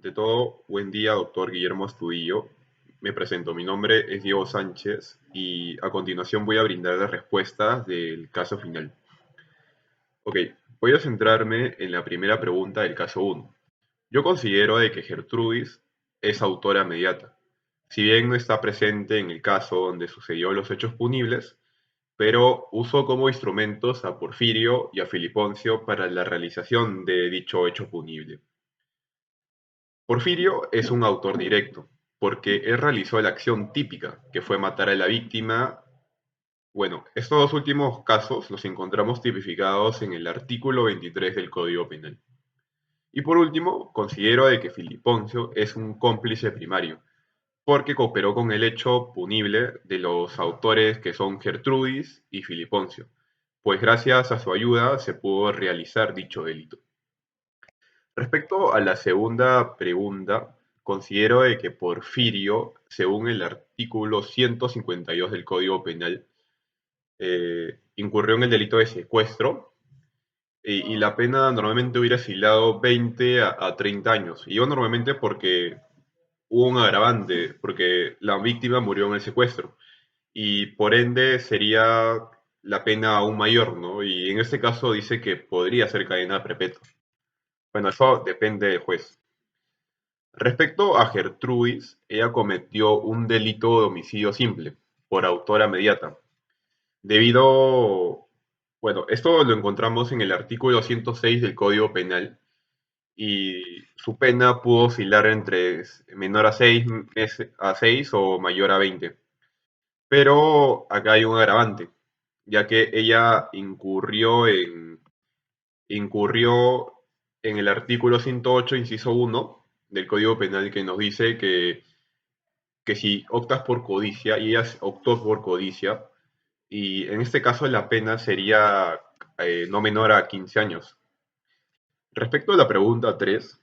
De todo, buen día, doctor Guillermo Astudillo. Me presento, mi nombre es Diego Sánchez y a continuación voy a brindar las respuestas del caso final. Ok, voy a centrarme en la primera pregunta del caso 1. Yo considero de que Gertrudis es autora mediata, si bien no está presente en el caso donde sucedió los hechos punibles, pero usó como instrumentos a Porfirio y a Filiponcio para la realización de dicho hecho punible. Porfirio es un autor directo, porque él realizó la acción típica, que fue matar a la víctima. Bueno, estos dos últimos casos los encontramos tipificados en el artículo 23 del Código Penal. Y por último, considero de que Filiponcio es un cómplice primario, porque cooperó con el hecho punible de los autores que son Gertrudis y Filiponcio, pues gracias a su ayuda se pudo realizar dicho delito. Respecto a la segunda pregunta, considero de que Porfirio, según el artículo 152 del Código Penal, incurrió en el delito de secuestro y la pena normalmente hubiera oscilado 20 a 30 años. Y yo normalmente porque hubo un agravante, porque la víctima murió en el secuestro y por ende sería la pena aún mayor, ¿no? Y en este caso dice que podría ser cadena perpetua. Bueno, eso depende del juez. Respecto a Gertrudis, ella cometió un delito de homicidio simple por autora mediata. Debido, bueno, esto lo encontramos en el artículo 106 del Código Penal y su pena pudo oscilar entre menor a 6 o mayor a 20. Pero acá hay un agravante, ya que ella incurrió en el artículo 108, inciso 1 del Código Penal que nos dice que si optas por codicia, y ella optó por codicia, y en este caso la pena sería no menor a 15 años. Respecto a la pregunta 3,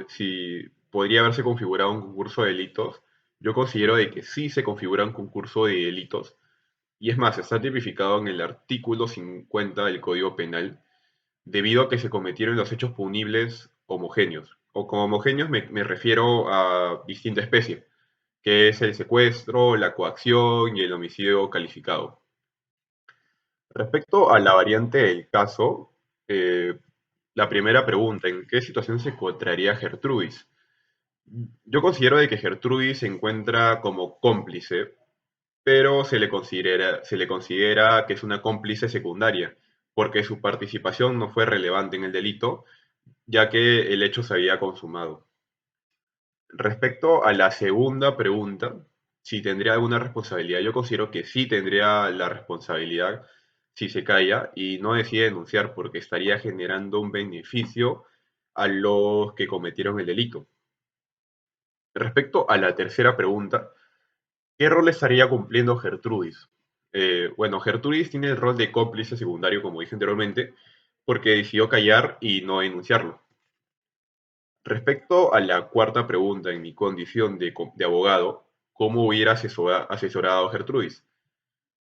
si podría haberse configurado un concurso de delitos, yo considero de que sí se configura un concurso de delitos, y es más, está tipificado en el artículo 50 del Código Penal, debido a que se cometieron los hechos punibles homogéneos. O como homogéneos me refiero a distinta especie, que es el secuestro, la coacción y el homicidio calificado. Respecto a la variante del caso, eh, la primera pregunta, ¿en qué situación se encontraría Gertrudis? Yo considero de que Gertrudis se encuentra como cómplice, pero se le considera que es una cómplice secundaria, porque su participación no fue relevante en el delito, ya que el hecho se había consumado. Respecto a la segunda pregunta, si tendría alguna responsabilidad, yo considero que sí tendría la responsabilidad si se calla y no decide denunciar porque estaría generando un beneficio a los que cometieron el delito. Respecto a la tercera pregunta, ¿qué rol estaría cumpliendo Gertrudis? Bueno, Gertrudis tiene el rol de cómplice secundario, como dije anteriormente, porque decidió callar y no denunciarlo. Respecto a la cuarta pregunta, en mi condición de abogado, ¿cómo hubiera asesorado a Gertrudis?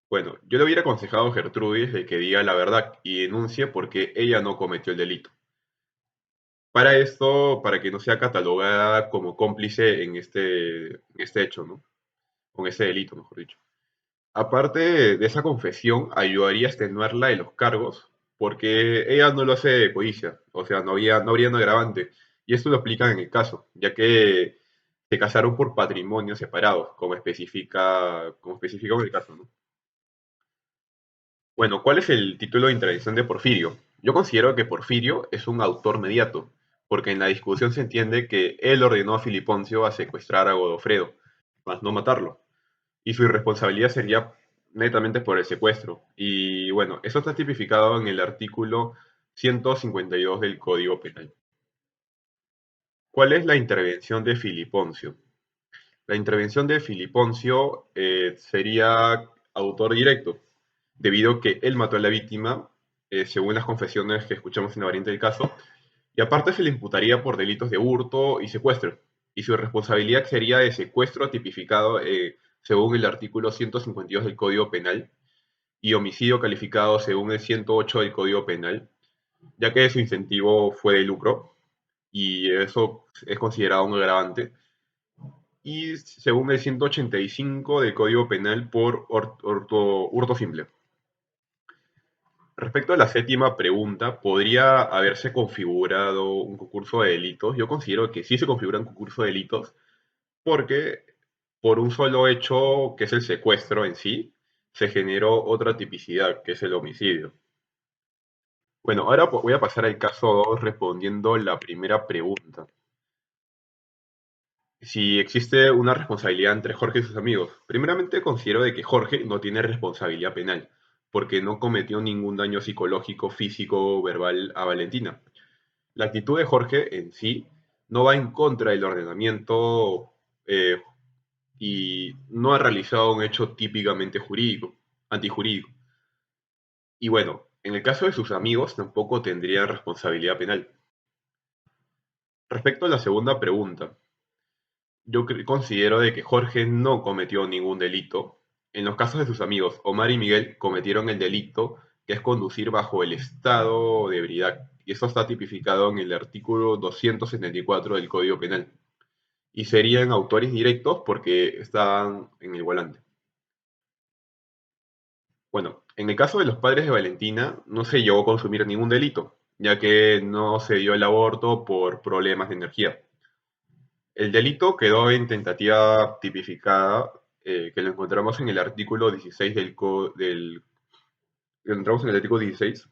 Bueno, yo le hubiera aconsejado a Gertrudis de que diga la verdad y denuncie porque ella no cometió el delito. Para esto, para que no sea catalogada como cómplice en este hecho, ¿no? Con este delito, mejor dicho. Aparte de esa confesión, ayudaría a extenuarla de los cargos, porque ella no lo hace de codicia, o sea, no habría un agravante. Y esto lo aplica en el caso, ya que se casaron por patrimonios separados, como especifica en el caso, ¿no? Bueno, ¿cuál es el título de intervención de Porfirio? Yo considero que Porfirio es un autor mediato, porque en la discusión se entiende que él ordenó a Filiponcio a secuestrar a Godofredo, mas no matarlo y su irresponsabilidad sería netamente por el secuestro. Y bueno, eso está tipificado en el artículo 152 del Código Penal. ¿Cuál es la intervención de Filiponcio? La intervención de Filiponcio sería autor directo, debido a que él mató a la víctima, según las confesiones que escuchamos en la variante del caso, y aparte se le imputaría por delitos de hurto y secuestro, y su responsabilidad sería de secuestro tipificado según el artículo 152 del Código Penal y homicidio calificado según el 108 del Código Penal, ya que su incentivo fue de lucro. y eso es considerado un agravante. Y según el 185 del Código Penal por hurto simple. Respecto a la séptima pregunta, ¿podría haberse configurado un concurso de delitos? Yo considero que sí se configura un concurso de delitos porque por un solo hecho, que es el secuestro en sí, se generó otra tipicidad, que es el homicidio. Bueno, ahora voy a pasar al caso 2 respondiendo la primera pregunta. Si existe una responsabilidad entre Jorge y sus amigos. Primeramente considero de que Jorge no tiene responsabilidad penal, porque no cometió ningún daño psicológico, físico o verbal a Valentina. La actitud de Jorge en sí no va en contra del ordenamiento eh, y no ha realizado un hecho típicamente jurídico, antijurídico. Y bueno, en el caso de sus amigos tampoco tendrían responsabilidad penal. Respecto a la segunda pregunta, yo considero de que Jorge no cometió ningún delito. En los casos de sus amigos, Omar y Miguel cometieron el delito que es conducir bajo el estado de ebriedad. Y eso está tipificado en el artículo 274 del Código Penal. Y serían autores directos porque estaban en el volante. Bueno, en el caso de los padres de Valentina, no se llegó a consumir ningún delito, ya que no se dio el aborto por problemas de energía. El delito quedó en tentativa tipificada, que lo encontramos en el artículo 16 lo encontramos en el artículo 16,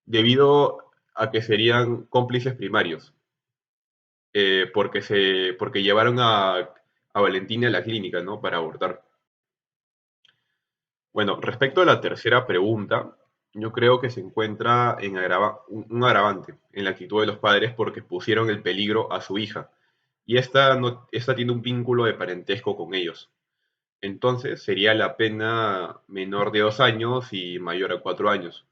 debido a que serían cómplices primarios, porque llevaron a Valentina a la clínica, ¿no? Para abortar. Bueno, respecto a la tercera pregunta, yo creo que se encuentra en un agravante en la actitud de los padres porque pusieron el peligro a su hija. Y esta tiene un vínculo de parentesco con ellos. Entonces sería la pena menor de 2 años y mayor a 4 años,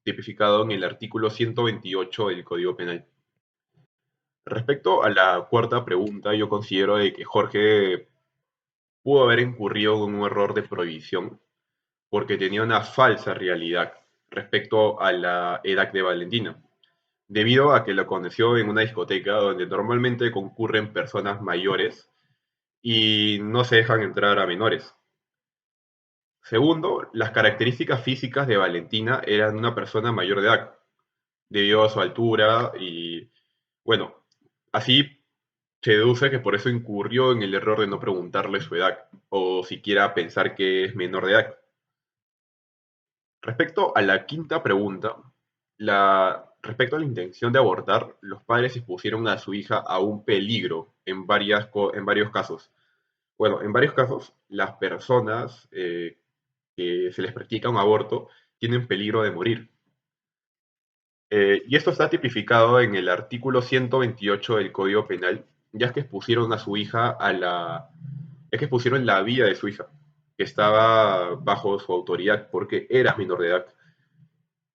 tipificado en el artículo 128 del Código Penal. Respecto a la cuarta pregunta, yo considero de que Jorge pudo haber incurrido en un error de prohibición porque tenía una falsa realidad respecto a la edad de Valentina, debido a que la conoció en una discoteca donde normalmente concurren personas mayores y no se dejan entrar a menores. Segundo, las características físicas de Valentina eran una persona mayor de edad, debido a su altura y, bueno, así se deduce que por eso incurrió en el error de no preguntarle su edad, o siquiera pensar que es menor de edad. Respecto a la quinta pregunta, respecto a la intención de abortar, los padres expusieron a su hija a un peligro en varios casos. Bueno, en varios casos, las personas que se les practica un aborto tienen peligro de morir. Y esto está tipificado en el artículo 128 del Código Penal, ya que expusieron a su hija es que expusieron la vida de su hija, que estaba bajo su autoridad porque era menor de edad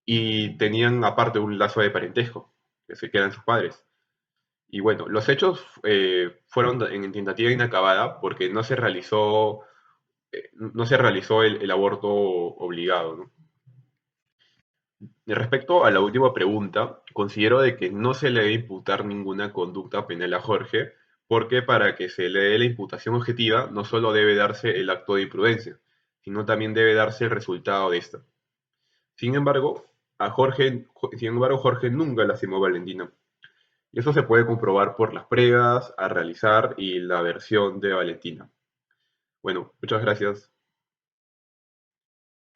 y tenían aparte un lazo de parentesco, que se quedan sus padres. Y bueno, los hechos fueron en tentativa inacabada porque no se realizó el aborto obligado, ¿no? Y respecto a la última pregunta, considero de que no se le debe imputar ninguna conducta penal a Jorge, porque para que se le dé la imputación objetiva, no solo debe darse el acto de imprudencia, sino también debe darse el resultado de esta. Sin embargo, Jorge nunca lastimó a Valentina. Y eso se puede comprobar por las pruebas a realizar y la versión de Valentina. Bueno, muchas gracias.